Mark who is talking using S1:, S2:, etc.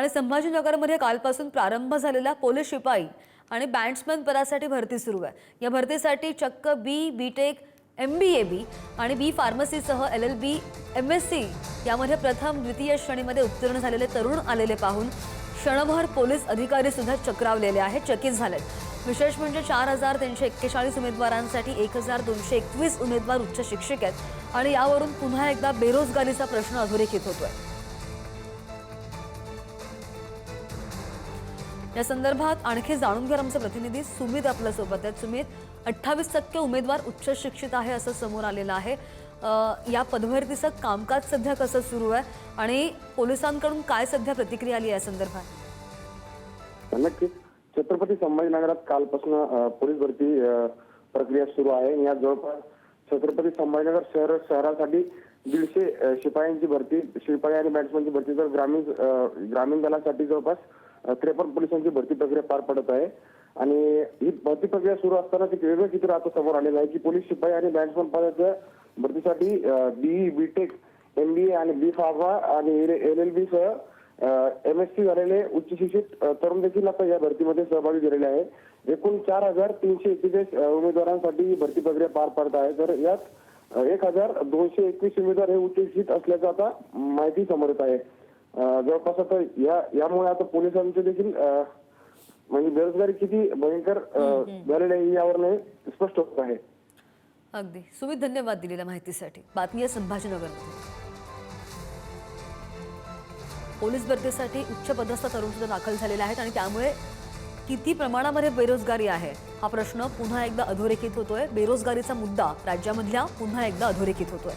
S1: आणि संभाजीनगरमध्ये कालपासून प्रारंभ झालेला पोलीस शिपाई आणि बॅट्समन पदासाठी भरती सुरू आहे। या भरतीसाठी चक्क बी.टेक, MBA आणि बी फार्मसीसह LLB, MSc यामध्ये प्रथम द्वितीय श्रेणीमध्ये उत्तीर्ण झालेले तरुण आलेले पाहून क्षणभर पोलीस अधिकारी सुद्धा चक्रावलेले आहेत, चकित झालेत। विशेष म्हणजे 4341 उमेदवारांसाठी 1221 उमेदवार उच्च शिक्षक आहेत आणि यावरून पुन्हा एकदा बेरोजगारीचा प्रश्न अधोरेखित होतोय। या संदर्भात आणखी जाणून घेणार आमचे प्रतिनिधी सुमित आपल्या सोबत आहेत। सुमित, 28% उमेदवार उच्च शिक्षित आहे असं समोर आलेलं आहे। या पदभरतीचं कामकाज सध्या कसं सुरू आहे आणि पोलिसांकडून काय सध्या प्रतिक्रिया आली या संदर्भात?
S2: नक्कीच छत्रपती संभाजीनगरात कालपासून पोलीस भरती प्रक्रिया सुरू आहे। या जवळपास छत्रपती संभाजीनगर शहरासाठी 150 शिपायांची भरती, शिपाई आणि बॅट्समनची भरती, तर ग्रामीण दलासाठी जवळपास 53 पोलिसांची भरती प्रक्रिया पार पडत आहे। आणि ही भरती प्रक्रिया सुरू असताना एक वेगळं चित्र आता समोर आलेलं आहे की पोलीस शिपाई आणि बॅट्समन पदाच्या भरतीसाठी बी.टेक, MBA आणि बी फार्मा आणि LLB सह MSc झालेले उच्च शिक्षित तरुण देखील आता या भरतीमध्ये सहभागी झालेले आहेत। एकूण 4341 उमेदवारांसाठी भरती प्रक्रिया पार पडत आहे। तर यात 1221 उमेदवार हे उच्च शिक्षित असल्याचं आता माहिती समोर येत आहे। जवळपास आता यामुळे आता पोलिसांचे देखील म्हणजे बेरोजगारी किती भयंकर झालेली आहे यावर स्पष्ट होत आहे।
S1: अगदी सुमित, धन्यवाद दिलेल्या माहितीसाठी। बातमी आहे संभाजीनगरमध्ये पोलीस भरतीसाठी उच्च पदस्थ तरुण सुद्धा दाखल झालेले आहेत आणि त्यामुळे किती प्रमाणामध्ये बेरोजगारी आहे हा प्रश्न पुन्हा एकदा अधोरेखित होतोय। बेरोजगारीचा मुद्दा राज्यामधल्या पुन्हा एकदा अधोरेखित होतोय।